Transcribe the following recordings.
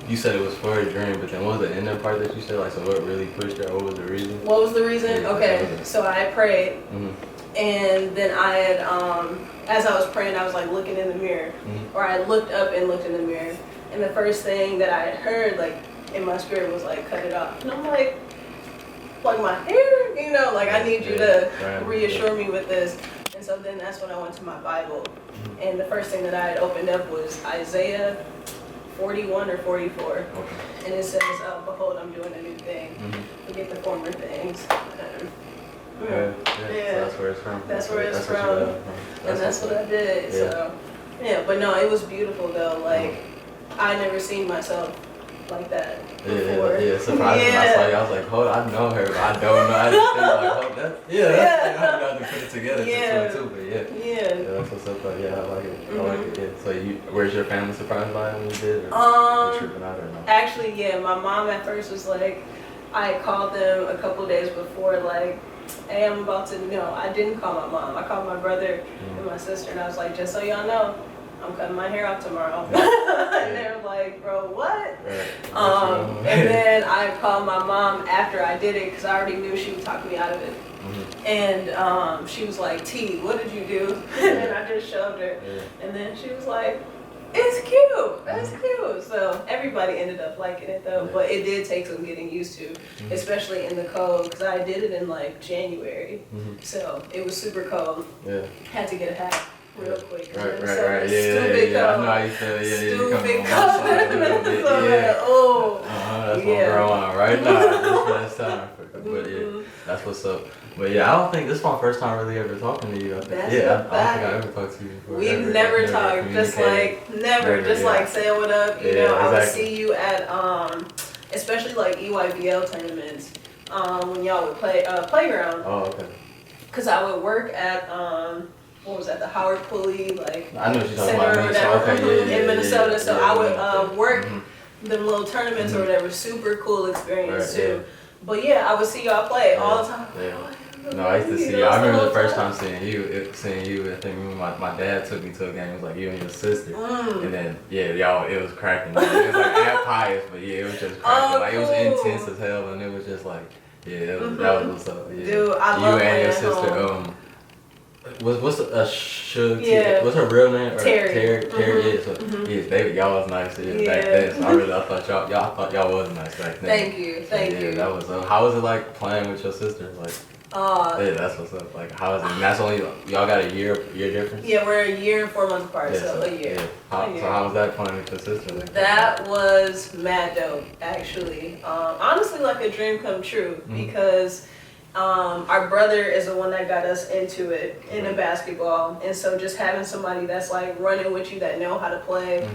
you said it was for a dream, but then what was the ending part that you said? Like, so what really pushed it? What was the reason? What was the reason? Yeah, Okay, so I prayed, and then I had, as I was praying, I was like looking in the mirror, or I looked up and looked in the mirror, and the first thing that I had heard, like, in my spirit was like, cut it off. And I'm like my hair, you know, like I need you to reassure me with this. And so then that's when I went to my Bible. And the first thing that I had opened up was Isaiah 41 or 44. Okay. And it says, behold, I'm doing a new thing. Forget the former things. Yeah. So that's where it's from. That's where it's from. And that's what I did. Yeah. So, yeah, but no, it was beautiful though. Like, I never seen myself like that before. Yeah, surprising. When I saw you, I was like, hold on, I know her, but I don't know. I just think like, oh, that's how you guys put it together to two, but yeah, that's what's up. But yeah, I like it. I like it. Yeah. So where's your family surprised by it when you did? Or tripping out or no? Actually, yeah, my mom at first was like, I called them a couple days before, like, hey, I'm about to, no, I didn't call my mom. I called my brother and my sister, and I was like, just so y'all know, I'm cutting my hair off tomorrow. And they were like, bro, what? And then I called my mom after I did it because I already knew she would talk me out of it. And she was like, T, what did you do? And then I just shoved her. And then she was like, it's cute. That's cute. So everybody ended up liking it though, but it did take some getting used to, especially in the cold, because I did it in like January. So it was super cold. Had to get a hat real quick. Right. Stupid Yeah. cold. I know how you feel. Stupid cold. That's what we're on right now. This last time. But yeah, that's what's up. But yeah, I don't think this is my first time really ever talking to you. I think. I don't think I ever talked to you before. We've never talked. Just like never. Just like saying what up. You know, I would see you at especially like EYBL tournaments. When y'all would play playground. Oh, okay. Cause I would work at what was that, the Howard Pulley, like, I know what you're talking center about. or whatever, Okay, in Minnesota. So I would work them little tournaments or whatever. Super cool experience too. But yeah, I would see y'all play all the time. No, I used to see you. I remember the first time seeing you. I think my dad took me to a game. It was like you and your sister, and then y'all, it was cracking. It was like at Pius, but it was just cracking. Like it was intense as hell, and it was just like that was what's up. Yeah. Dude, I love you and your sister. What's Suge? What's her real name? Terry. Terry. Baby, y'all was nice. Back then. So I thought y'all was nice back then. Thank you. That was. How was it like playing with your sister? Like. That's what's up. Like, how is it? And that's only y'all got a year difference. Yeah, we're a year and 4 months apart, so a year. So how was that playing with your sister? Like, that was mad dope, actually. Honestly, like a dream come true because our brother is the one that got us into it in the basketball, and so just having somebody that's like running with you that know how to play.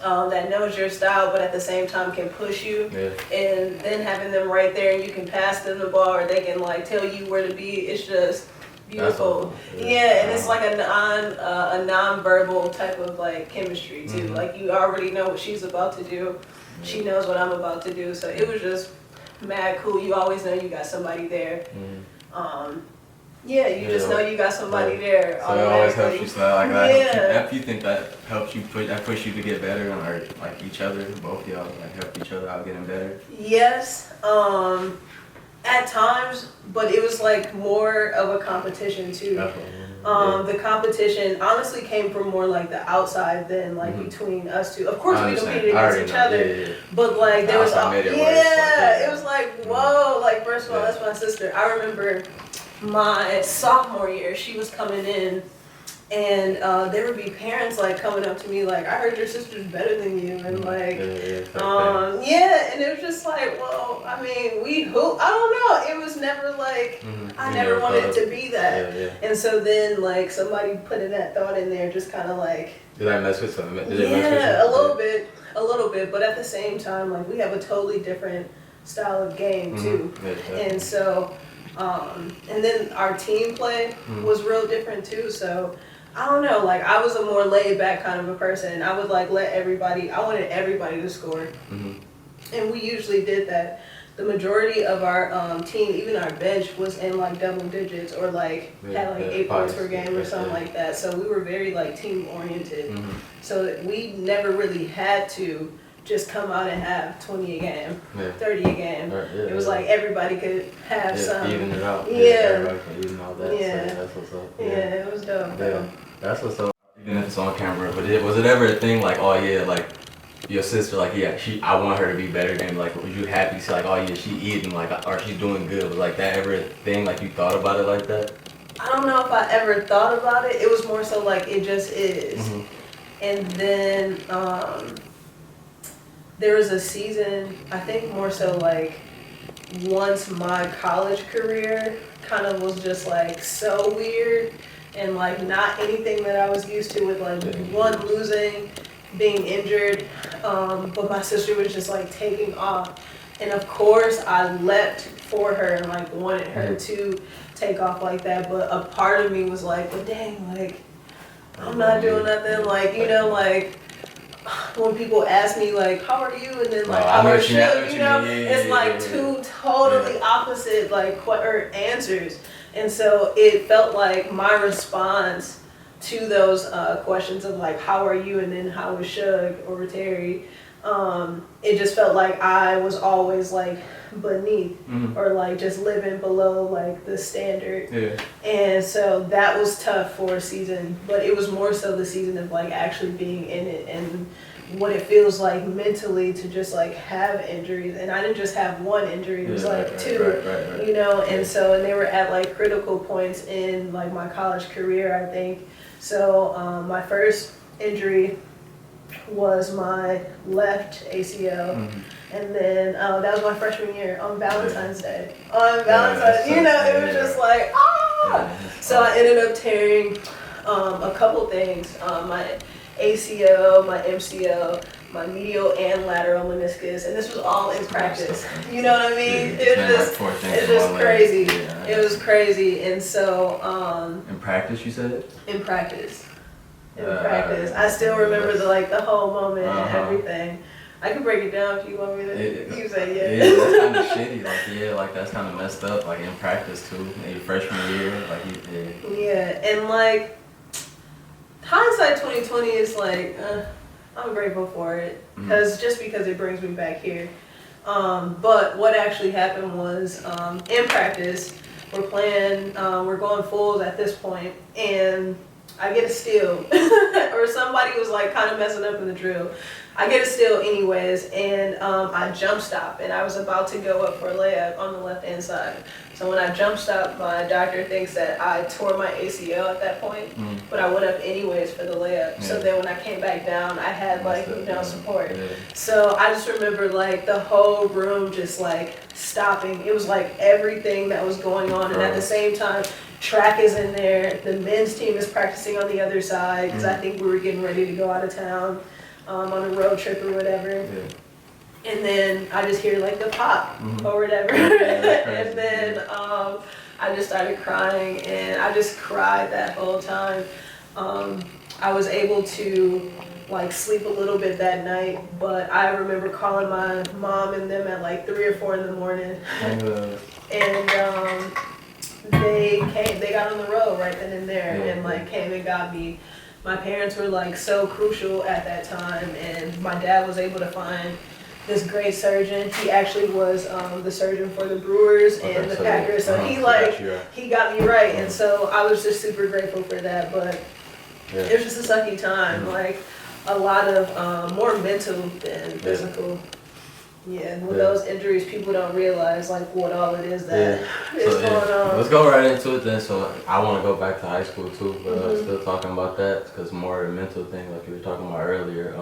That knows your style, but at the same time can push you, and then having them right there, and you can pass them the ball, or they can like tell you where to be. It's just beautiful. And it's like a non-verbal type of like chemistry too. Like you already know what she's about to do. She knows what I'm about to do. So it was just mad cool. You always know you got somebody there. You just know you got somebody there. So it always helps you. So like you think that helps you push you to get better, or like each other, both y'all like help each other out getting better. Yes, at times, but it was like more of a competition too. The competition honestly came from more like the outside than like between us two. Of course, we competed against each other, but like there was it was like whoa. Like first of all, that's my sister. I remember my sophomore year, she was coming in, and there would be parents like coming up to me like, I heard your sister's better than you, and like and it was just like, well, I mean, I don't know, it was never like I never wanted it to be that. And so then like somebody putting that thought in there just kind of like, did I mess with something? A little bit, but at the same time, like we have a totally different style of game too. And so and then our team play was real different too. So I don't know, like I was a more laid back kind of a person. I would like I wanted everybody to score. And we usually did that. The majority of our team, even our bench, was in like double digits or like had like 8 points per game or something like that. So we were very like team oriented. So we never really had to just come out and have 20 a game, Yeah. 30 a game. Right, yeah, It was like everybody could have some. Even it out. Yeah. Everybody can even all that. Yeah. So that's what's up. Yeah, it was dope. Yeah. That's what's up. Even if it's on camera, but was it ever a thing like, oh yeah, like your sister, like I want her to be better than, like, was you happy to see like, oh yeah, she eating, like, or she's doing good? Was like that ever a thing, like you thought about it like that? I don't know if I ever thought about it. It was more so like it just is. Mm-hmm. And then there was a season, I think more so like once my college career kind of was just like so weird and like not anything that I was used to, with like one, losing, being injured, but my sister was just like taking off. And of course I leapt for her and like wanted her to take off like that, but a part of me was like, well dang, like I'm not doing nothing, like, you know, like when people ask me like, how are you, and then like, how are you, you know, it's like two totally opposite like answers. And so it felt like my response to those questions of like, how are you, and then how is Shug or Terry, it just felt like I was always like beneath, or like just living below like the standard. And so that was tough for a season, but it was more so the season of like actually being in it and what it feels like mentally to just like have injuries. And I didn't just have one injury, it was like two, you know. And so, and they were at like critical points in like my college career, I think. So my first injury was my left ACL. And then that was my freshman year on Valentine's Day. On Valentine's, you know, it was just like, ah! So I ended up tearing a couple things. My ACL, my MCL, my medial and lateral meniscus, and this was all in practice. You know what I mean? It's just crazy. It was crazy. And so in practice, you said? In practice. In practice. I still remember the whole moment and everything. I can break it down if you want me to. You say yeah. Yeah, that's kind of shitty. Like like that's kind of messed up. Like in practice too, in your freshman year, like Yeah, and like hindsight 2020 is like I'm grateful for it because it brings me back here. But what actually happened was in practice we're playing, we're going fulls at this point, and I get a steal, or somebody was like kind of messing up in the drill. I get a steal anyways, and I jump stop, and I was about to go up for a layup on the left hand side. So when I jump stop, my doctor thinks that I tore my ACL at that point, but I went up anyways for the layup. So then when I came back down, I had like, you know, support. So I just remember like the whole room just like stopping. It was like everything that was going on, and at the same time, track is in there. The men's team is practicing on the other side because I think we were getting ready to go out of town on a road trip or whatever. And then I just hear like the pop or whatever. And then I just started crying, and I just cried that whole time. I was able to like sleep a little bit that night, but I remember calling my mom and them at like 3 or 4 in the morning. And they got on the road right then and there, and like came and got me. My parents were like so crucial at that time, and my dad was able to find this great surgeon. He actually was the surgeon for the Brewers and the Packers, so he got me right, and so I was just super grateful for that. But it was just a sucky time, like a lot of more mental than physical. Yeah, with those injuries, people don't realize like what all it is that is going on. Let's go right into it then. So I want to go back to high school too, but still talking about that because more a mental thing, like you were talking about earlier.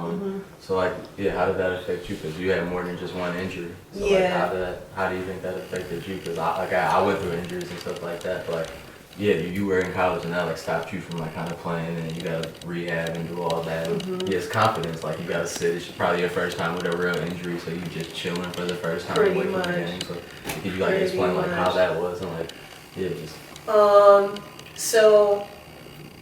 So like, how did that affect you? Because you had more than just one injury. So like, how do you think that affected you? Because I went through injuries and stuff like that, but like, you were in college and that like stopped you from like kind of playing, and you gotta rehab and do all that. It's confidence, like you gotta sit. It's probably your first time with a real injury, so you just chilling for the first time. Pretty much. The game. So could you like explain like how that was and like just. So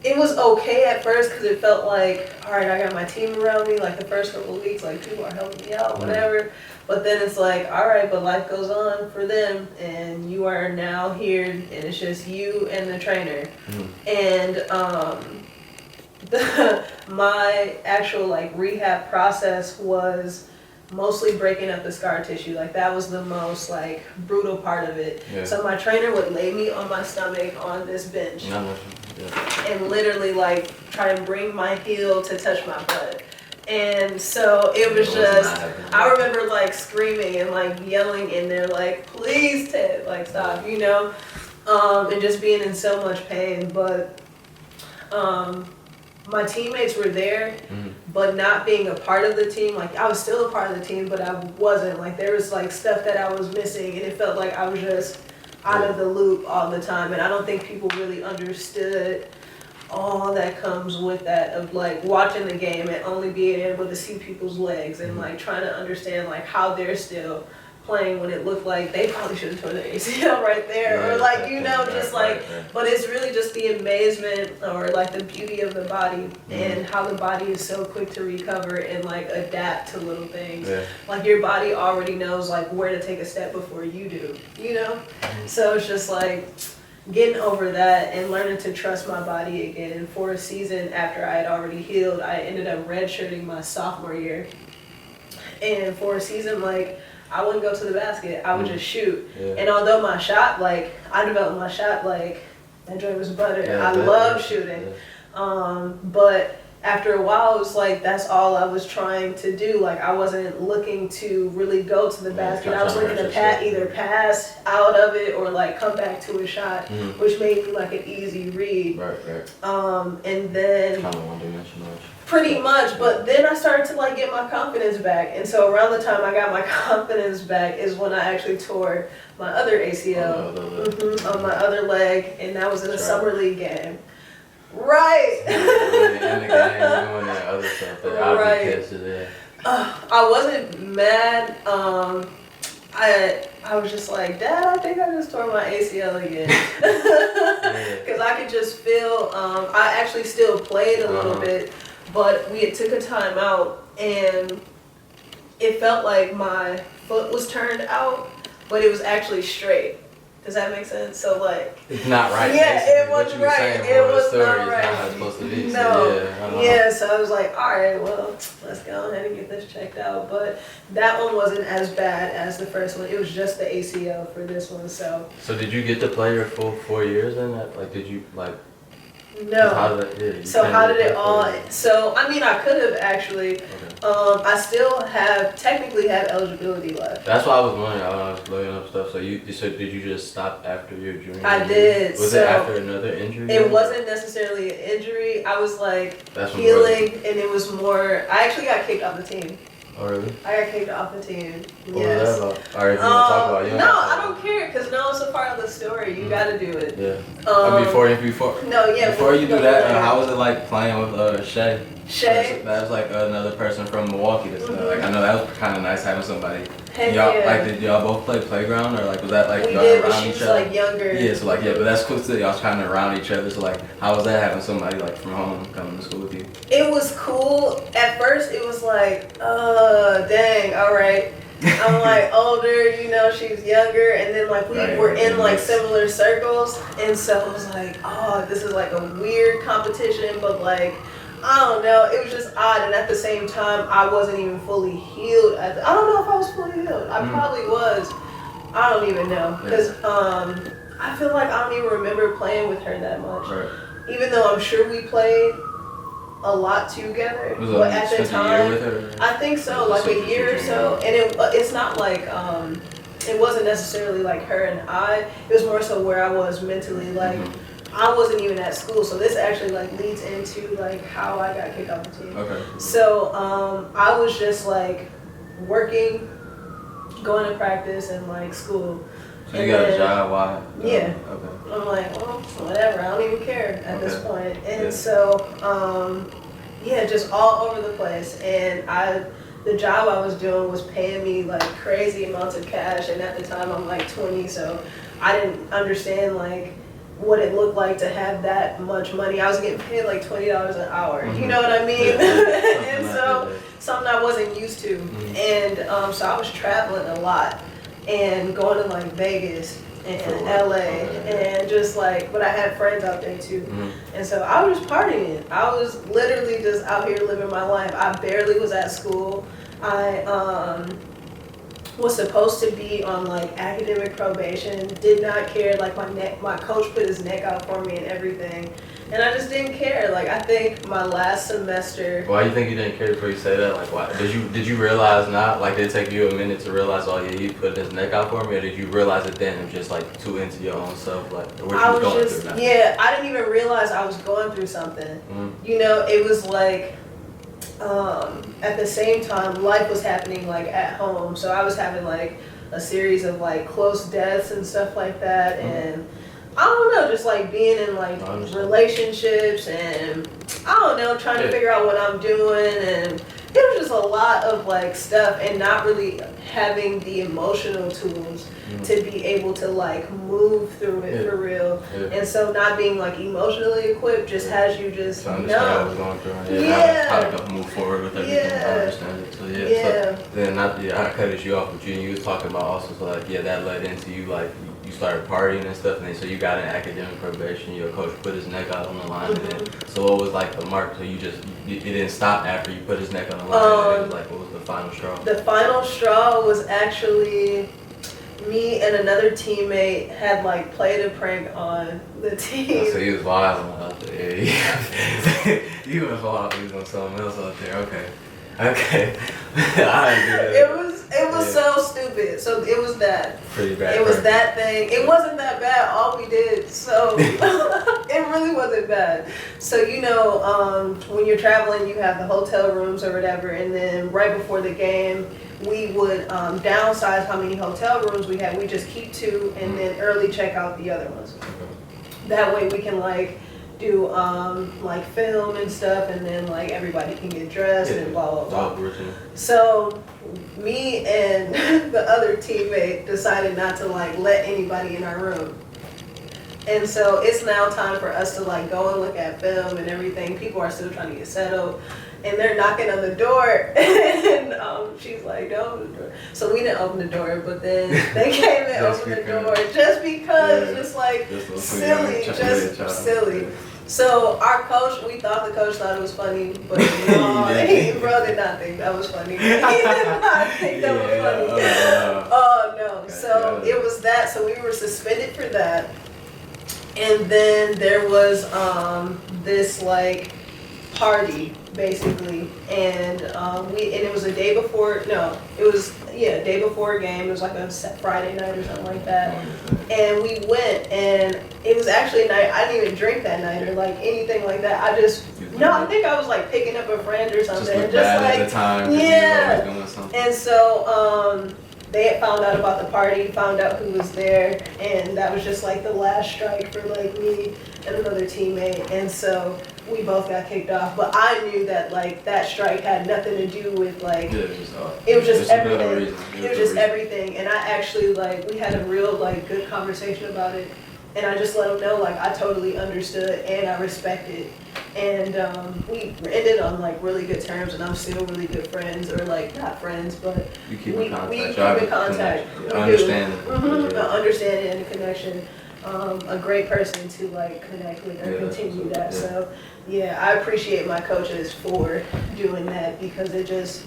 it was okay at first because it felt like, all right, I got my team around me. Like the first couple of weeks, like people are helping me out, whatever. But then it's like, all right, but life goes on for them, and you are now here, and it's just you and the trainer. And my actual like rehab process was mostly breaking up the scar tissue. Like that was the most like brutal part of it. Yeah. So my trainer would lay me on my stomach on this bench and literally like try and bring my heel to touch my butt. And so it was just, I remember like screaming and like yelling in there like, please Ted, like stop, you know, and just being in so much pain. But my teammates were there, but not being a part of the team. Like I was still a part of the team, but I wasn't. Like there was like stuff that I was missing, and it felt like I was just out of the loop all the time. And I don't think people really understood all that comes with that of like watching the game and only being able to see people's legs and like trying to understand like how they're still playing when it looked like they probably should have torn their ACL right there, or like, you know, just like, but it's really just the amazement or like the beauty of the body and how the body is so quick to recover and like adapt to little things. Like your body already knows like where to take a step before you do, you know? So it's just like getting over that and learning to trust my body again. And for a season after I had already healed, I ended up redshirting my sophomore year. And for a season, like, I wouldn't go to the basket. I would just shoot. And although my shot, like, I developed my shot, like, that joint was butter. I love shooting. But after a while, it was like, that's all I was trying to do. Like, I wasn't looking to really go to the basket. I was looking to either pass out of it or, like, come back to a shot, which made me, like, an easy read. And then... kind of one-dimensional. Pretty much, but then I started to like get my confidence back, and so around the time I got my confidence back is when I actually tore my other ACL on my other leg, and that was in a summer league game. Right. In the game, doing that other stuff. I wasn't mad. I was just like, Dad, I think I just tore my ACL again. Because I could just feel, I actually still played a little bit, but we had took a time out and it felt like my foot was turned out, but it was actually straight. Does that make sense? So like, it's not right. Yeah, it wasn't right. It was not right. It's not supposed to be. No. So I was like, all right, well, let's go ahead and get this checked out. But that one wasn't as bad as the first one. It was just the ACL for this one. So did you get to play your full 4 years in that? Like, did you like? No. How did it all? So I mean, I could have actually. I still technically have eligibility left. That's why I was wondering. I was looking up stuff. So did you just stop after your junior year? I did. Was it after another injury? It wasn't necessarily an injury. I was like healing, and it was more. I actually got kicked off the team. Oh really? I got kicked off the team. What was that about? All right, if you want to talk about it. I don't care because now it's a part of the story. You got to do it. Yeah. Before. Before you do that, how was it like playing with Shay? That was like another person from Milwaukee. Like I know that was kind of nice having somebody. Like did y'all both play playground or like was that like y'all around each other? Like younger. Yeah, so like but that's cool too. Y'all was kind of around each other. So like how was that having somebody like from home coming to school with you? It was cool. At first it was like, dang, all right. I'm like older, you know, she's younger, and then like we were in like similar circles, and so it was like, oh, this is like a weird competition, but like. I don't know, it was just odd, and at the same time, I wasn't even fully healed. I don't know if I was fully healed. I probably was. I don't even know, because I feel like I don't even remember playing with her that much. Even though I'm sure we played a lot together, but at the time, I think so, like a year or so, and it's not like, it wasn't necessarily like her and I, it was more so where I was mentally, like, I wasn't even at school, so this actually like leads into like how I got kicked off the team. So I was just like working, going to practice and like school. So you got a job? Why? Yeah. I'm like, well, whatever. I don't even care at this point. And so just all over the place. And the job I was doing was paying me like crazy amounts of cash, and at the time I'm like 20, so I didn't understand like what it looked like to have that much money. I was getting paid like $20 an hour. You know what I mean? And so something I wasn't used to. And so I was traveling a lot and going to like Vegas and LA and just like, but I had friends out there too. And so I was just partying. I was literally just out here living my life. I barely was at school. I was supposed to be on like academic probation, did not care, like my coach put his neck out for me and everything, and I just didn't care. Like I think my last semester. Why do you think you didn't care before you say that? Like why did you realize not? Like did it take you a minute to realize, oh yeah, he put his neck out for me, or did you realize it then and just like too into your own self, like what you was going through now? Yeah, I didn't even realize I was going through something. You know, it was like at the same time life was happening like at home, so I was having like a series of like close deaths and stuff like that, and I don't know, just like being in like relationships and I don't know, trying to figure out what I'm doing, and it was just a lot of like stuff and not really having the emotional tools to be able to like move through it for real. And so not being like emotionally equipped just has you just to understand what I was going through. How to move forward with everything. I understand it. So so then I cut you off, but you was talking about also, so like that led into you like you started partying and stuff, and then so you got in academic probation, your coach put his neck out on the line, and then, so what was like the mark? So you didn't stop after you put his neck on the line, and it was like, what was the final straw? The final straw was actually me and another teammate had like played a prank on the team. Oh, so he was wild out there. He was wild. He was on something else out there. Okay. It was so stupid. So it was that. Pretty bad. It was that thing. It wasn't that bad. All we did. So it really wasn't bad. So you know, when you're traveling, you have the hotel rooms or whatever, and then right before the game, we would downsize how many hotel rooms we had. We just keep 2 and then early check out the other ones. That way we can like do like film and stuff, and then like everybody can get dressed and blah blah blah. So me and the other teammate decided not to like let anybody in our room. And so it's now time for us to like go and look at film and everything. People are still trying to get settled, and they're knocking on the door, and she's like, "Don't open the door." So we didn't open the door, but then they came and opened the door just because, just like silly, just silly. So our coach, we thought the coach thought it was funny, but no, bro did not think that was funny. He did not think that was funny. Oh no. So it was that. So we were suspended for that. And then there was this like party basically, and it was a day before. No, it was day before a game. It was like a Friday night or something like that. And we went, and it was actually a night I didn't even drink that night or like anything like that. I think I was like picking up a friend or something. Just like at the time. Yeah. You were doing and so they had found out about the party, found out who was there, and that was just like the last strike for like me and another teammate. And so we both got kicked off, but I knew that like that strike had nothing to do with like it was just everything. It was just everything, and I actually like we had a real like good conversation about it, and I just let him know like I totally understood and I respected, and we ended on like really good terms, and I'm still really good friends, or like not friends, but we keep in contact. We keep in contact. Understanding. Understanding and a connection. A great person to like connect with and continue that. Yeah. So yeah, I appreciate my coaches for doing that, because it just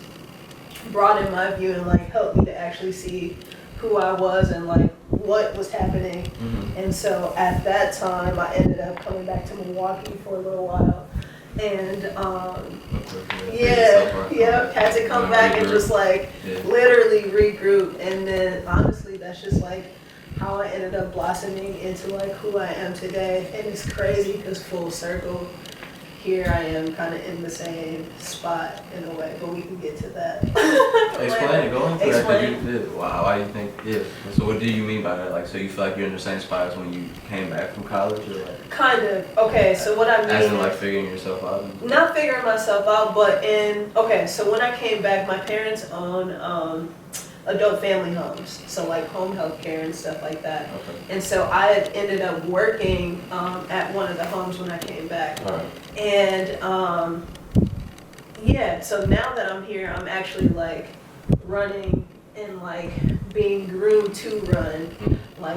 broadened my view and like helped me to actually see who I was and like what was happening. And so at that time I ended up coming back to Milwaukee for a little while, and had to come back and just like literally regroup, and then honestly that's just like how I ended up blossoming into like who I am today. And it's crazy because full circle, here I am kind of in the same spot in a way, but we can get to that. Explain it, go into that. Why do you think, so what do you mean by that? Like, so you feel like you're in the same spot as when you came back from college, or like? Kind of. Okay, so what I mean. As in like figuring yourself out? Not figuring myself out, but so when I came back, my parents own adult family homes, so like home health care and stuff like that. And so I had ended up working at one of the homes when I came back. And so now that I'm here, I'm actually like running and like being groomed to run like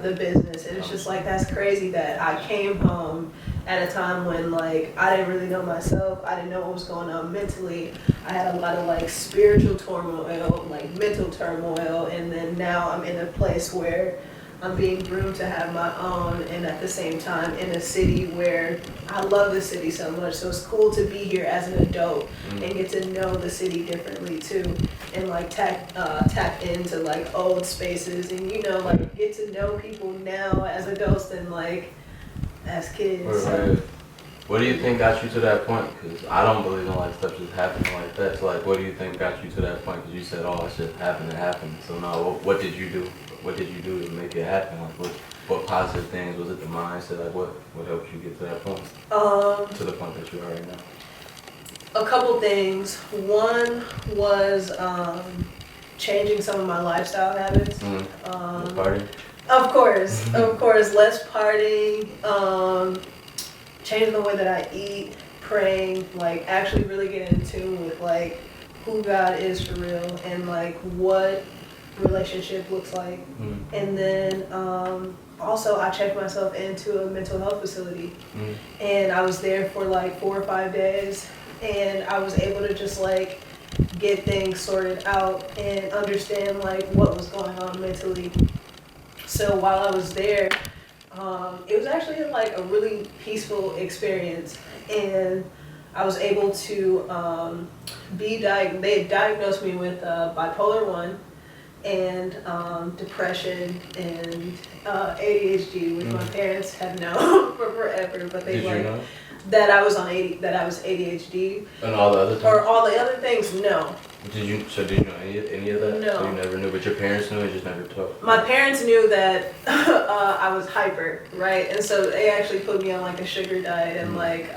the business, and it's just like that's crazy that I came home at a time when like I didn't really know myself, I didn't know what was going on mentally, I had a lot of like spiritual turmoil, like mental turmoil, and then now I'm in a place where I'm being groomed to have my own, and at the same time in a city where I love the city so much. So it's cool to be here as an adult and get to know the city differently too, and like tap into like old spaces, and you know, like get to know people now as adults than like as kids. Right. So. What do you think got you to that point? Because I don't believe in like stuff just happening like that. So like, what do you think got you to that point? Because you said, "Oh, it just happened. It happened." So now, what did you do? What did you do to make it happen? Like, what positive things was it? The mindset? Like, what helped you get to that point? To the point that you are right now. A couple things. One was changing some of my lifestyle habits. Party? Of course, less partying. Changing the way that I eat, praying, like actually really getting in tune with like who God is for real and like what relationship looks like. And then also I checked myself into a mental health facility, and I was there for like 4 or 5 days, and I was able to just like get things sorted out and understand like what was going on mentally. So while I was there, it was actually like a really peaceful experience, and I was able to they had diagnosed me with bipolar 1 and depression and ADHD, which my parents have known for forever, but they Did you know? that I was ADHD. And all the other things? Or all the other things, no. Did you know any of that? No. So you never knew, but your parents knew, and just never told? My parents knew that I was hyper, right? And so they actually put me on like a sugar diet and like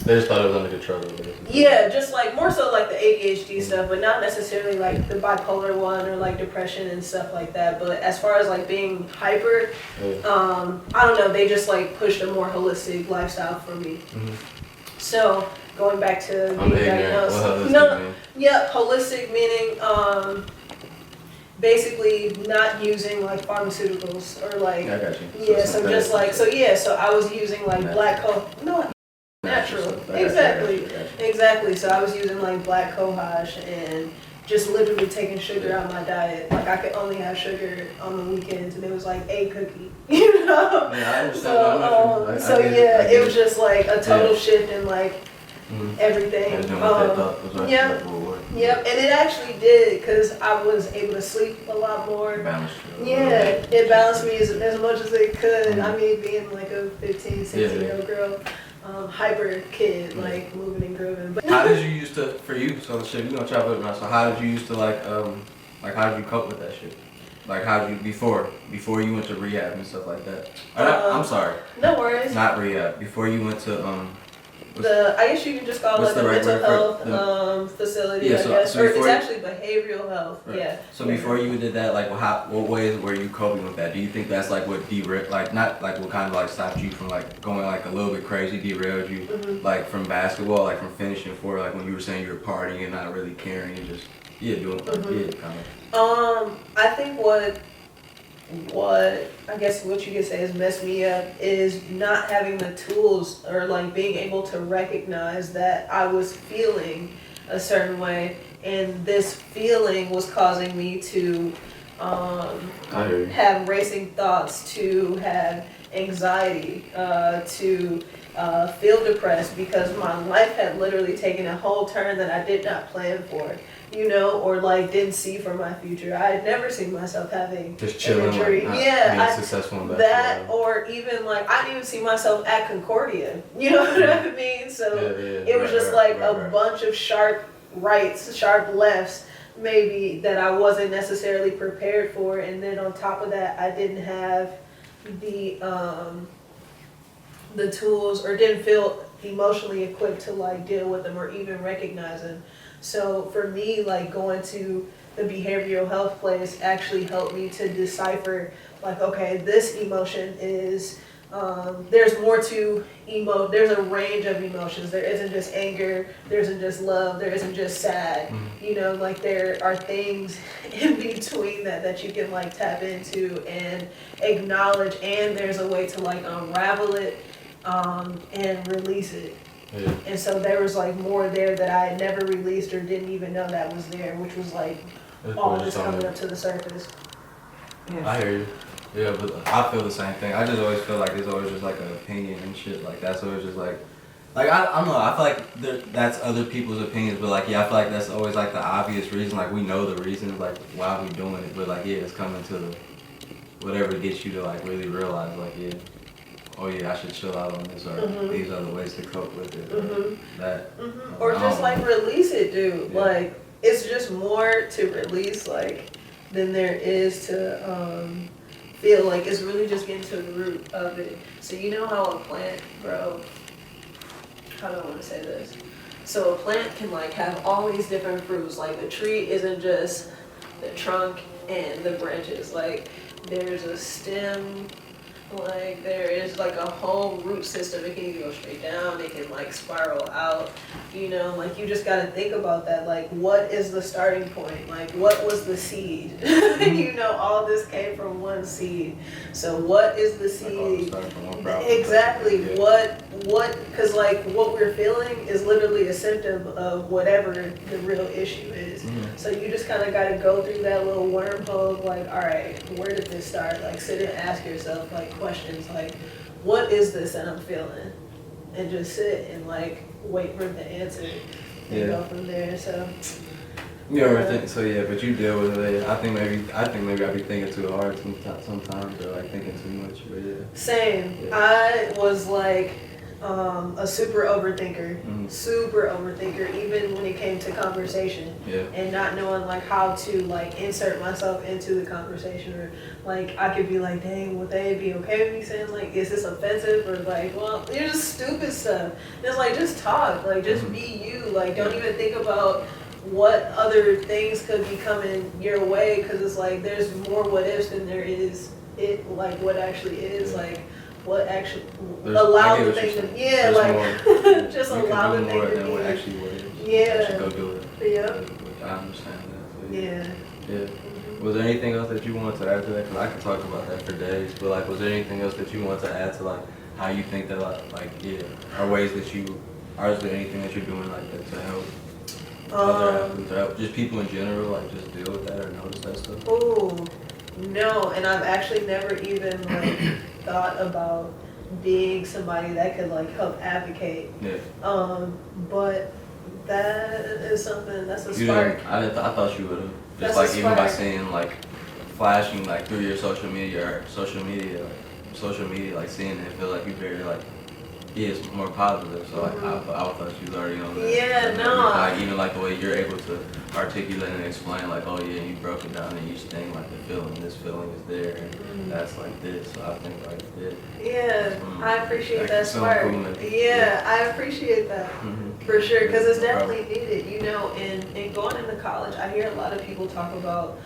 they just thought it was under control. Basically. Yeah, just like more so like the ADHD stuff, but not necessarily like the bipolar 1 or like depression and stuff like that. But as far as like being hyper, I don't know, they just like pushed a more holistic lifestyle for me. So going back to being diagnosed, holistic meaning basically not using like pharmaceuticals or like I got you. So I was using like natural. Exactly. So I was using like black cohosh and just literally taking sugar out of my diet. Like I could only have sugar on the weekends, and it was like a cookie, you know. Yeah, I understand. It was just like a total shift in like everything. Yep, and it actually did, because I was able to sleep a lot more. It balanced me as much as it could. I mean, being like a 15, 16-year-old girl. Hyper kid, like moving and grooving. But how did you used to, for you, so shit, you gonna try to put it around, so how did you used to like how did you cope with that shit? Like how did you, before you went to rehab and stuff like that? I'm sorry. No worries. Not rehab, before you went to I guess you can just call it like a mental health facility, I guess. Or it's actually behavioral health, yeah. So before you did that, like what ways were you coping with that? Do you think that's like what derailed, like not like what kind of like stopped you from like going like a little bit crazy, derailed you like from basketball, like from finishing for like when you were saying you were partying and not really caring and just doing kind of. I think what I guess what you could say has messed me up is not having the tools, or like being able to recognize that I was feeling a certain way, and this feeling was causing me to have racing thoughts, to have anxiety, to feel depressed, because my life had literally taken a whole turn that I did not plan for. You know, or like didn't see for my future. I had never seen myself having just chilling, injury. Like being successful in that, or even like I didn't even see myself at Concordia. You know what I mean? So it was just like a bunch of sharp rights, sharp lefts, maybe, that I wasn't necessarily prepared for. And then on top of that, I didn't have the tools, or didn't feel emotionally equipped to like deal with them or even recognize them. So for me, like going to the behavioral health place actually helped me to decipher, like, okay, this emotion is, there's more to there's a range of emotions. There isn't just anger, there isn't just love, there isn't just sad. You know, like there are things in between that you can like tap into and acknowledge, and there's a way to like unravel it and release it. Yeah. And so there was like more there that I had never released or didn't even know that was there, which was like all this coming up to the surface. I hear you. Yeah, but I feel the same thing. I just always feel like it's always just like an opinion and shit. Like that's always just like I don't know. I feel like that's other people's opinions, but like yeah, I feel like that's always like the obvious reason. Like we know the reasons like why we doing it, but like yeah, it's coming to the whatever gets you to like really realize like yeah, oh yeah, I should chill out on this, or these are the ways to cope with it. Or just like release it, dude. Yeah. Like it's just more to release like than there is to feel like. It's really just getting to the root of it. So you know how a plant, bro, how do I want to say this? So a plant can like have all these different fruits. Like the tree isn't just the trunk and the branches. Like there's a stem, like there is like a whole root system. It can either go straight down, it can like spiral out, you know, like you just got to think about that. Like what is the starting point? Like what was the seed? You know, all this came from one seed. So what is the seed? Exactly. Yeah. Because like what we're feeling is literally a symptom of whatever the real issue is. So you just kind of got to go through that little wormhole of like, all right, where did this start? Like sit and ask yourself like questions like, what is this that I'm feeling? And just sit and like wait for the answer and go from there. So you ever think so? Yeah, but you deal with it. I think maybe I be thinking too hard sometimes, or like thinking too much. But yeah. Same. Yeah. I was like a super overthinker, even when it came to conversation, and not knowing like how to like insert myself into the conversation, or like I could be like, dang, would they be okay with me saying like, is this offensive, or like, well, it's just stupid stuff. It's like just talk, like just be you, like don't even think about what other things could be coming your way, because it's like there's more what ifs than there is it like what actually is like. What actually allow the thing to like just allow the thing to be what actually what is. Yeah. Go do it. Yeah. I understand that. So yeah. Was there anything else that you wanted to add to that? Because I could talk about that for days. But like, was there anything else that you wanted to add to like how you think that are ways that is there anything that you're doing like that to help other athletes, or help just people in general, like just deal with that or notice that stuff? Oh. No, and I've actually never even like thought about being somebody that could like help advocate. Yeah. But that is something that's a spark. I thought you would have. Just like even by saying like flashing like through your social media, like seeing it, feel like you very like it's more positive. So like I thought you was already on that. Yeah, no. Like even like the way you're able to articulate and explain like, oh yeah, you broke it down in each thing, like this feeling is there, and that's like this. So I think like I appreciate that spark. I appreciate that for sure, because it's definitely needed. You know, and going into college, I hear a lot of people talk about,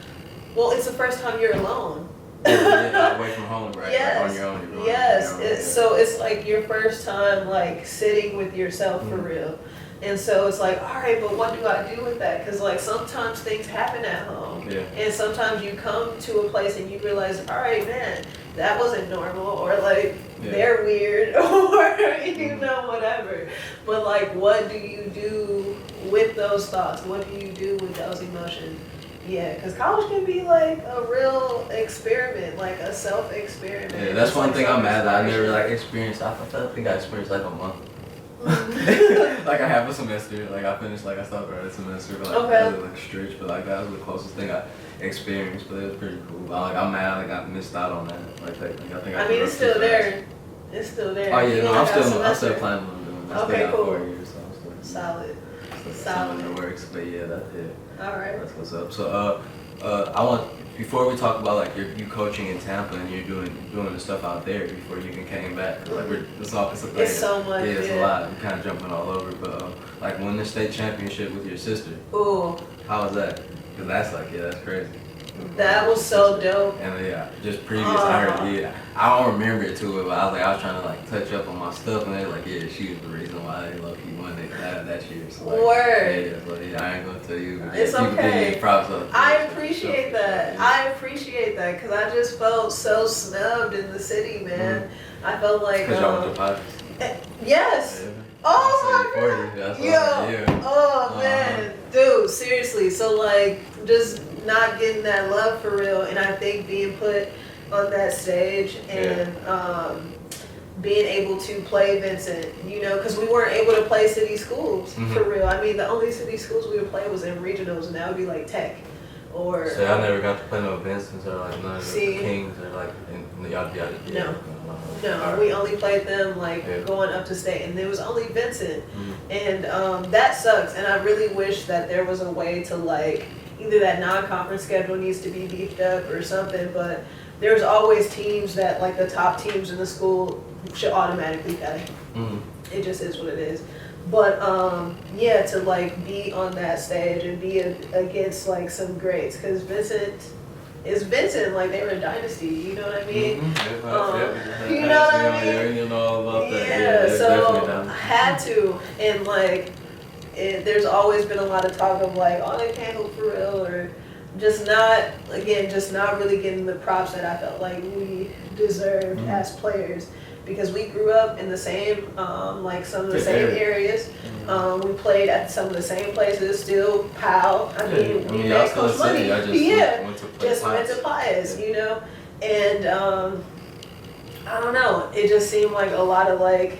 well, it's the first time you're alone. Away from home, right? Yes. Like on your own. Yes. So it's like your first time like sitting with yourself for real. And so it's like, all right, but what do I do with that? Because like sometimes things happen at home. Yeah. And sometimes you come to a place and you realize, all right, man, that wasn't normal, or like they're weird, or you know, whatever. But like, what do you do with those thoughts? What do you do with those emotions? Yeah, because college can be like a real experiment, like a self-experiment. Yeah, that's one thing I'm mad that I never like experienced. I think I experienced like a month. Like I have a semester, like I finished, like I stopped right a semester, but like that was like stretch, but like that was the closest thing I experienced, but it was pretty cool. But, like I'm mad, like I missed out on that. Like I think I mean, it's still there. It's still there. Oh yeah, no, I'm still planning on doing that. Okay, cool. 4 years, so I'm still solid in the works, but yeah, that's it. All right. That's what's up. So I want, before we talk about like you coaching in Tampa and you're doing the stuff out there before you even came back, like it's a thing. It's so much. Yeah, it's a lot. I'm kind of jumping all over, but like winning the state championship with your sister. Ooh. How was that? Because that's like that's crazy. That was so dope. And just previous, I heard, I don't remember it too, but I was trying to like touch up on my stuff, and they're like, she was the reason why they low-key won it that year. So, like, word. I ain't gonna tell you. But it's okay. I appreciate that. Yeah. I appreciate that, because I just felt so snubbed in the city, man. I felt like. Because y'all went to Padres. Yes. Oh my 40. God. That's Yo. Oh man, dude, seriously. So like, just not getting that love for real, and I think being put on that stage and being able to play Vincent, you know, because we weren't able to play city schools for real. I mean, the only city schools we would play was in regionals, and that would be like Tech. Or so I never got to play no Vincents or like none of the Kings or like No, we only played them like going up to state, and there was only Vincent, and that sucks. And I really wish that there was a way to like either that non-conference schedule needs to be beefed up or something. But there's always teams that like the top teams in the school should automatically play. It just is what it is. But yeah, to like be on that stage and be against like some greats, because Vincent is Vincent, like they were a dynasty, you know what I mean? You know what I mean? You know all about that. Yeah, so I had to, and like there's always been a lot of talk of like, oh, they can't hoop for real, or just not really getting the props that I felt like we deserved as players. Because we grew up in the same, like some of the same areas. We played at some of the same places, still PAL. I mean, we met Coach Money. Just went to Pius, you know? And I don't know, it just seemed like a lot of like,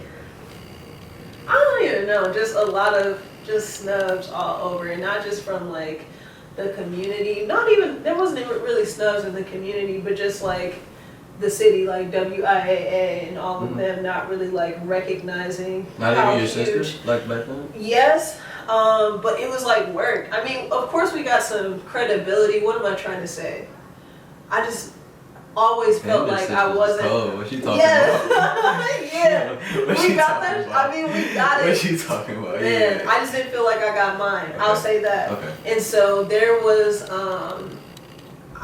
I don't even know, just a lot of just snubs all over. And not just from like the community, there wasn't even really snubs in the community, but just like, the city, like WIAA and all of them not really like recognizing not how even your huge. sister, like back then? Yes, but it was like work. I mean, of course we got some credibility. What am I trying to say? I just always felt like I wasn't. Oh, what she talking about? Yeah, we got that. I mean, we got it. What she talking about? Man, I just didn't feel like I got mine. Okay. I'll say that. Okay. And so there was.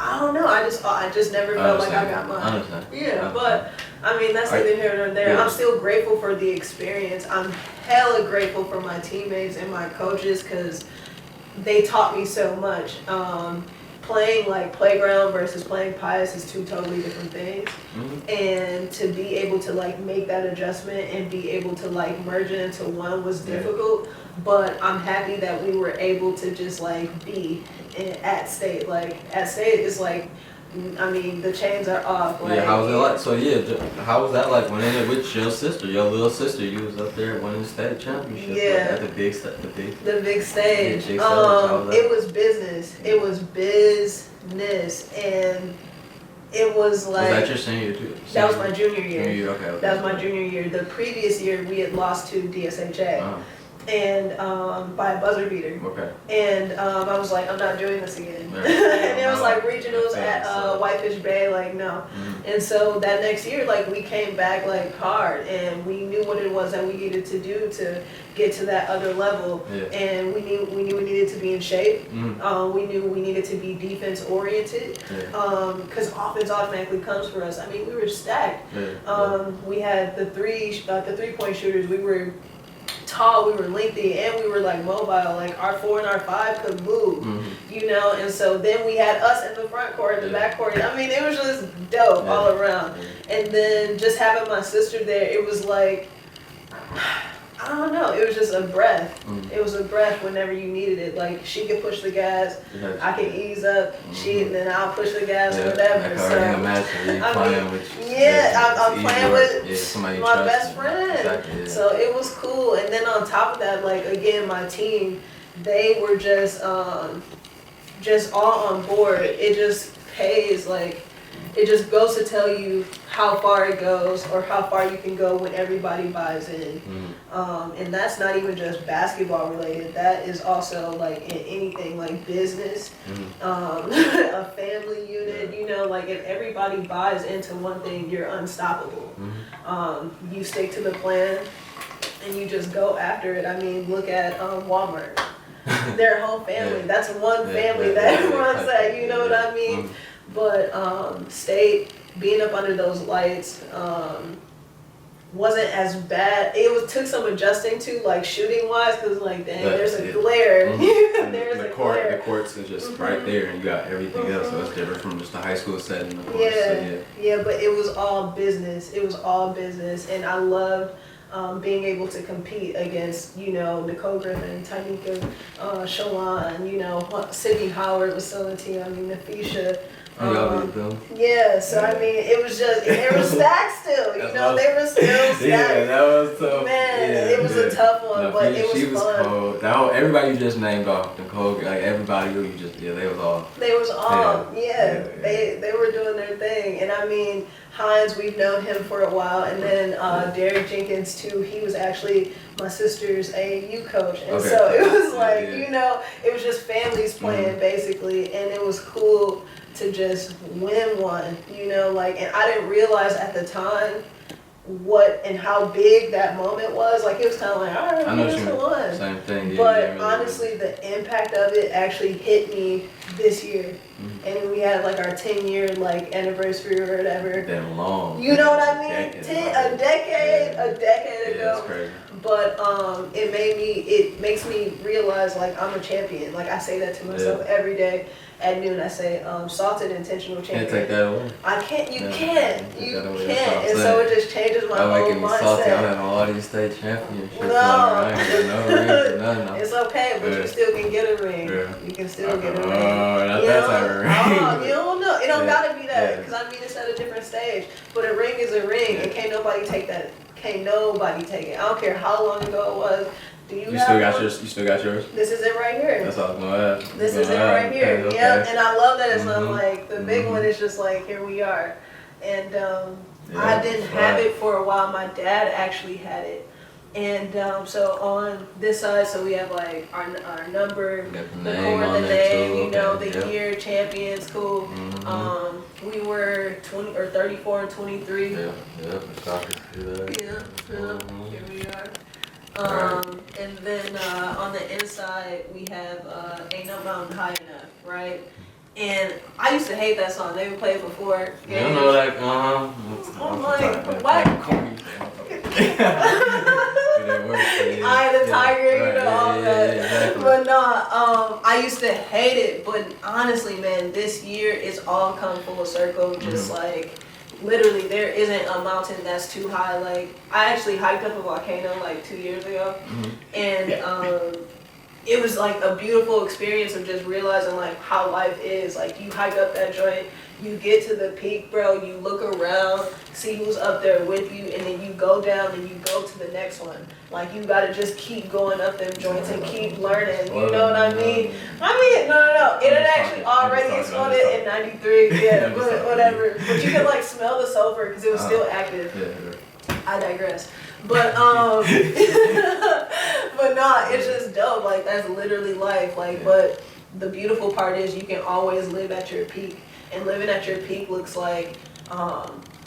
I don't know. I just never felt like I got mine. I understand. Yeah, but I mean that's neither here nor there. I'm still grateful for the experience. I'm hella grateful for my teammates and my coaches because they taught me so much. Playing like playground versus playing Pius is two totally different things, and to be able to like make that adjustment and be able to like merge it into one was difficult. But I'm happy that we were able to just like be at state. Like at state is like, I mean the chains are off. Like, how was it like? So how was that like winning it with your sister, your little sister? You was up there winning the state championship. Yeah, at the big stage. It was business. It was business, and it was like. Was that your senior year too? That was my junior year. Okay. That was my junior year. The previous year we had lost to DSHA. And by a buzzer beater. Okay. And I was like, I'm not doing this again. And it was like regionals at Whitefish Bay, like no. And so that next year, like we came back like hard, and we knew what it was that we needed to do to get to that other level. And we knew we needed to be in shape. We knew we needed to be defense oriented, because offense automatically comes for us. I mean, we were stacked. We had the 3-point shooters. We were tall, we were lengthy, and we were like mobile. Like our 4 and our 5 could move, you know. And so then we had us in the front court, the back court. I mean, it was just dope all around. And then just having my sister there, it was like, I don't know, it was just a breath. It was a breath whenever you needed it. Like she could push the gas, I could ease up, and then I'll push the gas or whatever. I'm playing with my best friend. Exactly, so it was cool. And then on top of that, like again, my team, they were just all on board. It just pays, like it just goes to tell you how far it goes or how far you can go when everybody buys in. And that's not even just basketball related. That is also like in anything like business, a family unit, you know, like if everybody buys into one thing, you're unstoppable. You stick to the plan and you just go after it. I mean, look at Walmart. Their whole family. That's one family that runs that, you know what I mean? But state, being up under those lights wasn't as bad. It took some adjusting to, like shooting wise, because like dang, there's a glare. There's a glare. The courts are just right there, and you got everything else. So it's different from just the high school setting. Of course. Yeah, but it was all business. It was all business, and I loved being able to compete against, Nicole Griffin, Tynika, Shalon, Sydney Howard was still on the team. I mean, Nafisha. Yeah, so I mean, it was just, they were stacked still, they were still stacked. Yeah, that was tough. Man, it was a tough one, No, but it was she was fun. cold. Everybody you just named off, Nicole, like everybody who you just, they was all. They was all, they were doing their thing. And I mean, Hines, we've known him for a while, and then Derek Jenkins too, he was actually my sister's AAU coach. And so it was like, it was just families playing basically, and it was cool to just win one, and I didn't realize at the time what and how big that moment was. Like, it was kind of like, all right, we just won. Same thing. But honestly, the impact of it actually hit me this year. And we had like our 10-year anniversary or whatever. Damn long. You know what I mean? A decade ago. That's crazy. But it makes me realize like I'm a champion. Like, I say that to myself every day. At noon, I say, salted intentional champion. Can't take that away. I can't. You can't. And so it just changes my whole making me salty. I'm mindset. having all these state championships. No. No. It's okay, but you still can get a ring. Yeah. You can still get a ring. Oh, not that type of ring. You don't know. It don't gotta be that, because I mean, it's at a different stage. But a ring is a ring, and can't nobody take that. Can't nobody take it. I don't care how long ago it was. You still got yours? You still got yours? This is it right here. That's all I was gonna ask. This is it right here. Okay. Yep. And I love that it's not like the big one is just like, here we are. And I didn't have it for a while. My dad actually had it. And so on this side, so we have like our number, the core, the name, the year, champions, cool. We were 20 or 34 and 23. Yeah, here we are. And then on the inside we have Ain't No Mountain High Enough, right? And I used to hate that song. They would play it before games. You know, like, I'm like, what? I the tiger, all that. Exactly. But no, I used to hate it. But honestly, man, this year it's all come full circle. Just like, literally, there isn't a mountain that's too high. Like, I actually hiked up a volcano like 2 years ago, and it was like a beautiful experience of just realizing like how life is. Like, you hike up that joint, you get to the peak, bro, you look around, see who's up there with you, and then you go down and you go to the next one. Like, you gotta just keep going up them joints and keep learning, you know what I mean? No. It had actually already exploded in 93, yeah, but whatever. But you could like smell the sulfur because it was still active. I digress. But but no, it's just dope. Like, that's literally life. Like, but the beautiful part is you can always live at your peak. And living at your peak looks like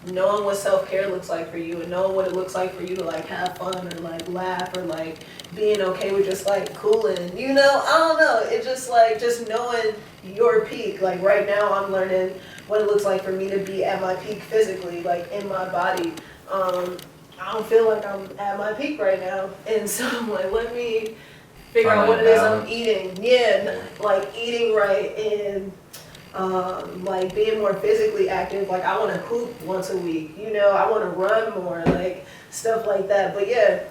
knowing what self-care looks like for you, and knowing what it looks like for you to like have fun or like laugh or like being okay with just like cooling. I don't know. It's just like just knowing your peak. Like, right now I'm learning what it looks like for me to be at my peak physically, like in my body. I don't feel like I'm at my peak right now. And so I'm like, let me figure out what it is I'm eating. Yeah, like eating right and like being more physically active. Like, I want to hoop once a week, I want to run more, like stuff like that. But yeah,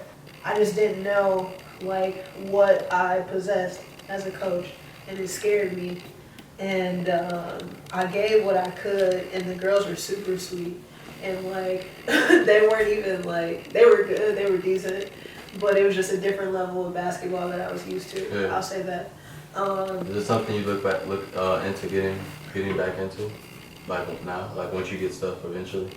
I just didn't know like what I possessed as a coach, and it scared me. And I gave what I could, and the girls were super sweet. And like, they weren't even like, they were good, they were decent, but it was just a different level of basketball that I was used to. Yeah. I'll say that. Is it something you look into getting back into, like now, like once you get stuff eventually?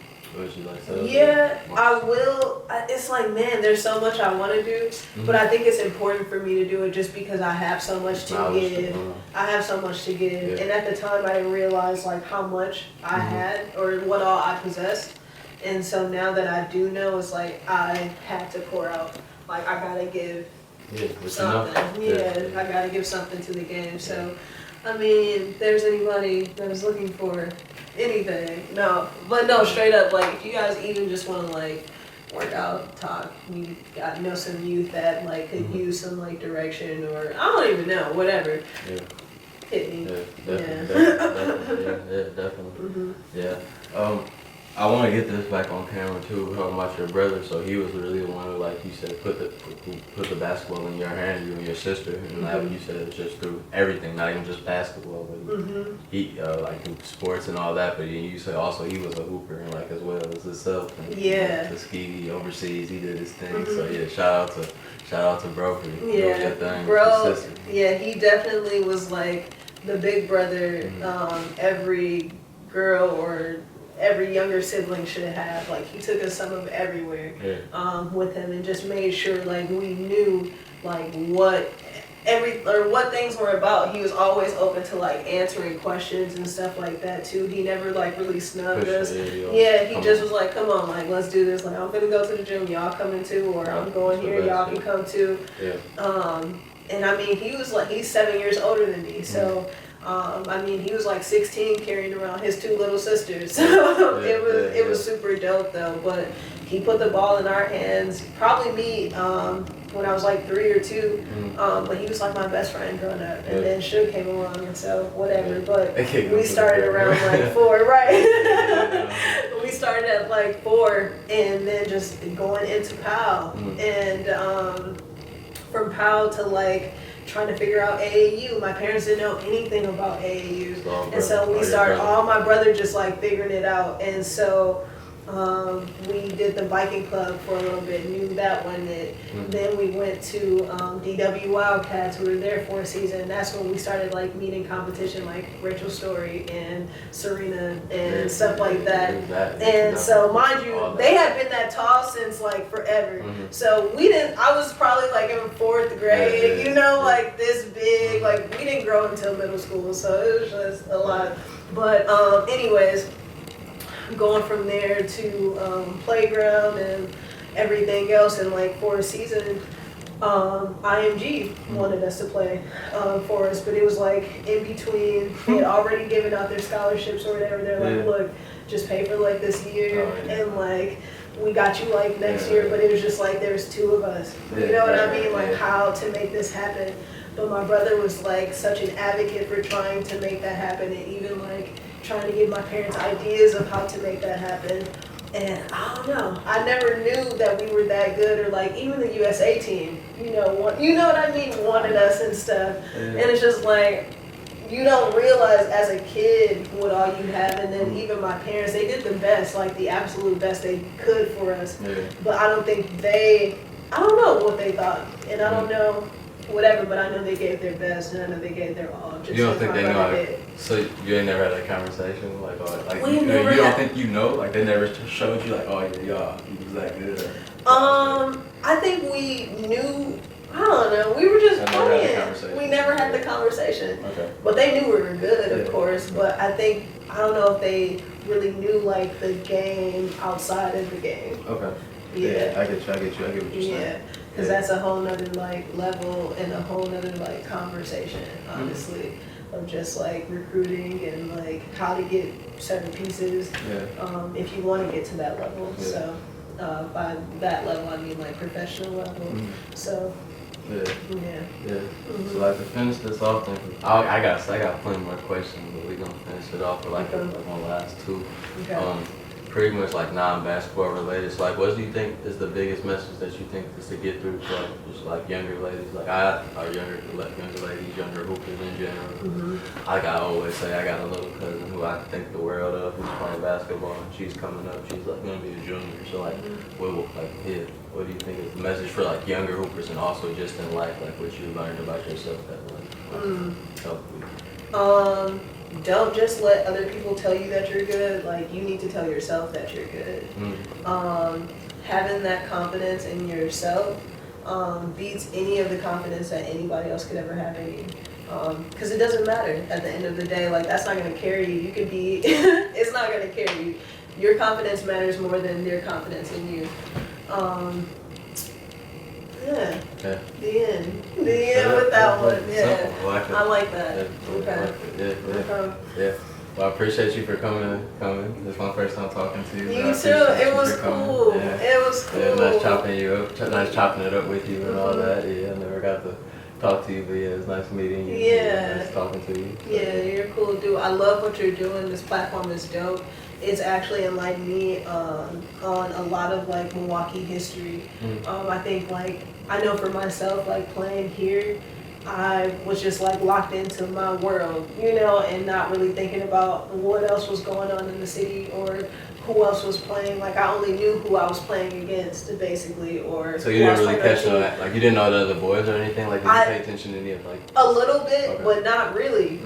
Yeah, I will. It's like, man, there's so much I want to do, but I think it's important for me to do it just because I have so much to give. I have so much to give, and at the time I didn't realize like how much I had or what all I possessed. And so now that I do know, it's like I had to pour out. Like, I gotta give something. I gotta give something to the game. So, I mean, if there's anybody that is looking for anything, no, straight up, like, if you guys even just want to like work out, talk, you got some youth that like could use some like direction, or I don't even know, whatever. Hit me. Definitely. Mm-hmm. I I want to get this back on camera too. Talking about your brother, so he was really the one who, like you said, put the basketball in your hand, you and your sister, and like you said, it's just through everything, not even just basketball, but he like through sports and all that. But you said also he was a hooper and like as well as himself. And, Tuskegee overseas, he did his thing. So yeah, shout out to bro for doing your thing. Bro, he definitely was like the big brother. Every girl or every younger sibling should have. Like, he took us some of everywhere with him, and just made sure like we knew like what things were about. He was always open to like answering questions and stuff like that too. He never like really snubbed us. He just was like, come on, like let's do this. Like, I'm gonna go to the gym, y'all coming too, or I'm going here, y'all can come too. And I mean, he was like, he's 7 years older than me, so I mean, he was like 16 carrying around his 2 little sisters. So it was super dope though. But he put the ball in our hands, probably me when I was like 3 or 2. But he was like my best friend growing up. And then Suge came along, and so whatever. But we started around like 4, right? We started at like 4, and then just going into PAL. And from PAL to like trying to figure out AAU. My parents didn't know anything about AAU. And so we started, all my brother just like figuring it out. And so we did the biking club for a little bit, knew that wasn't it. Then we went to DW Wildcats. We were there for a season. That's when we started like meeting competition like Rachel Story and Serena and stuff like that. And so mind you, they had been that tall since like forever. So we didn't, I was probably like in 4th grade, you know, like this big. Like, we didn't grow until middle school, so it was just a lot. But anyways, going from there to playground and everything else, and like for a season IMG wanted us to play for us, but it was like in between. They had already given out their scholarships or whatever. They're like, look, just pay for like this year, and like we got you like next year. But it was just like there's 2 of us, you know what I mean, like how to make this happen. But my brother was like such an advocate for trying to make that happen, and even like trying to give my parents ideas of how to make that happen. And I don't know, I never knew that we were that good, or like even the USA team, you know what I mean, wanted us and stuff. And it's just like, you don't realize as a kid what all you have. And then even my parents, they did the best, like the absolute best they could for us. But I don't think I don't know what they thought, and I don't know whatever, but I know they gave their best, and I know they gave their all. Just you don't think they know? Like, so you ain't never had that conversation, like, you don't think you know? Like, they never showed you, like, oh yeah, y'all, he was that good. I think we knew. I don't know. We were just playing. We never had the conversation. But they knew we were good, of course. But I don't know if they really knew like the game outside of the game. Yeah, I get you. I get what you're saying. Because that's a whole nother like level and a whole nother like conversation, honestly, of just like recruiting and like how to get certain pieces if you want to get to that level. So by that level, I mean like professional level. So So like to finish this off, then I got plenty more questions, but we're gonna finish it off with like one last 2. Pretty much like non-basketball related. So like, what do you think is the biggest message that you think is to get through to like just like younger ladies, like younger ladies, younger hoopers in general? Like I always say, I got a little cousin who I think the world of, who's playing basketball, and she's coming up. She's like gonna be a junior. So like, what do you think is the message for like younger hoopers, and also just in life, like what you learned about yourself that like helped you? Don't just let other people tell you that you're good. Like, you need to tell yourself that you're good. Having that confidence in yourself beats any of the confidence that anybody else could ever have in you. Because it doesn't matter at the end of the day. Like, that's not going to carry you. You could be, it's not going to carry you. Your confidence matters more than their confidence in you. The end with that one. I like that. Well, I appreciate you for coming. This is my first time talking to you. You too. It was cool. It was cool. Nice chopping it up with you and all that. I never got to talk to you, but it's nice meeting you. Nice talking to you. You're cool, dude. I love what you're doing. This platform is dope. it's actually enlightened me on a lot of like Milwaukee history. I think like I know for myself, like playing here, I was just like locked into my world, you know, and not really thinking about what else was going on in the city or who else was playing. Like I only knew who I was playing against, basically, or so you didn't really catch that, like you didn't know the other boys or anything. Like did you pay attention to any of like a little bit, but not really.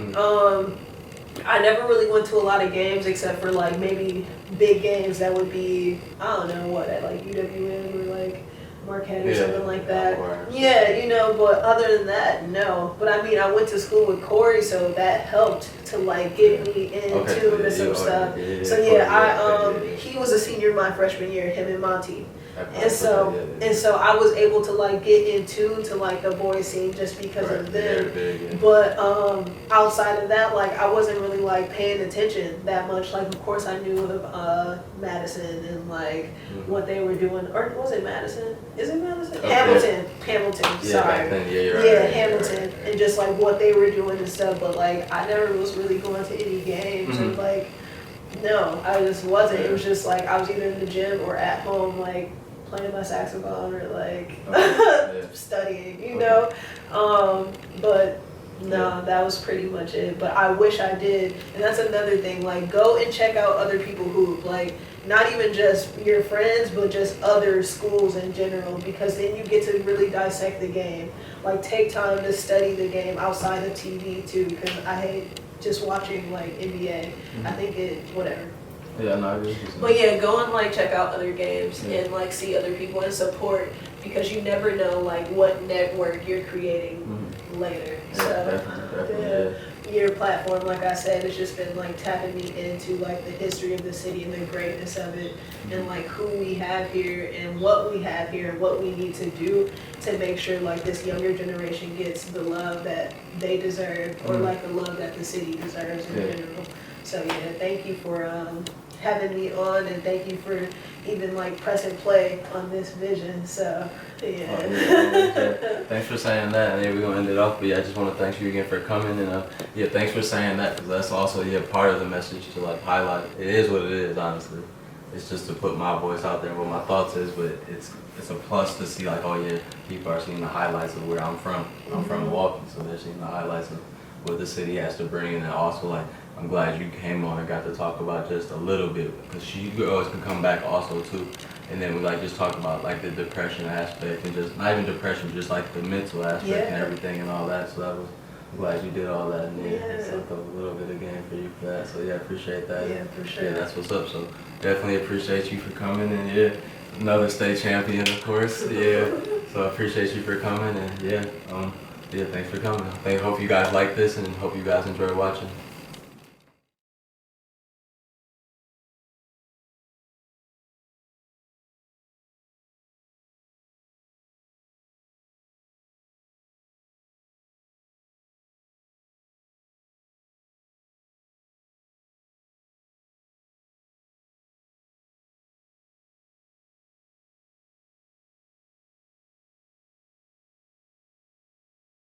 I never really went to a lot of games except for like maybe big games that would be I don't know what at like UWM or like Marquette or something like that. Yeah, you know, but other than that, no. But I mean, I went to school with Corey, so that helped to like get me into some stuff. So yeah, he was a senior my freshman year, him and Monty. And so I was able to like get into to like the boys scene just because of them. But outside of that, like I wasn't really like paying attention that much. Like of course I knew of Madison and like what they were doing. Or was it Madison? Is it Madison? Hamilton. Sorry. Hamilton. And just like what they were doing and stuff. But like I never was really going to any games or like no, I just wasn't. It was just like I was either in the gym or at home like playing my saxophone or like studying, you know. But no, that was pretty much it. But I wish I did. And that's another thing, like go and check out other people who like not even just your friends, but just other schools in general, because then you get to really dissect the game. Like take time to study the game outside of TV too, because I hate just watching like NBA. I think whatever. Yeah, no, but yeah, go and like check out other games and like see other people and support, because you never know like what network you're creating later. So your platform, like I said, has just been like tapping me into like the history of the city and the greatness of it, and like who we have here and what we have here and what we need to do to make sure like this younger generation gets the love that they deserve, or like the love that the city deserves in general. So yeah, thank you for having me on, and thank you for even like pressing play on this vision. So yeah. Thanks for saying that, and we're gonna end it off. But yeah, I just want to thank you again for coming, and thanks for saying that, because that's also part of the message to like highlight. It is what it is, honestly. It's just to put my voice out there and what my thoughts is, but it's a plus to see like people are seeing the highlights of where I'm from. I'm from Milwaukee, so they're seeing the highlights of what the city has to bring, and also like I'm glad you came on and got to talk about just a little bit, because you always can come back also too, and then we like just talk about like the depression aspect, and just not even depression, just like the mental aspect and everything and all that. So I'm glad you did all that, and sucked up a little bit of game for you for that. So yeah, appreciate that. Yeah, for sure. Yeah, that's what's up. So definitely appreciate you for coming, and another state champion, of course. So I appreciate you for coming, and thanks for coming. I hope you guys like this, and hope you guys enjoy watching.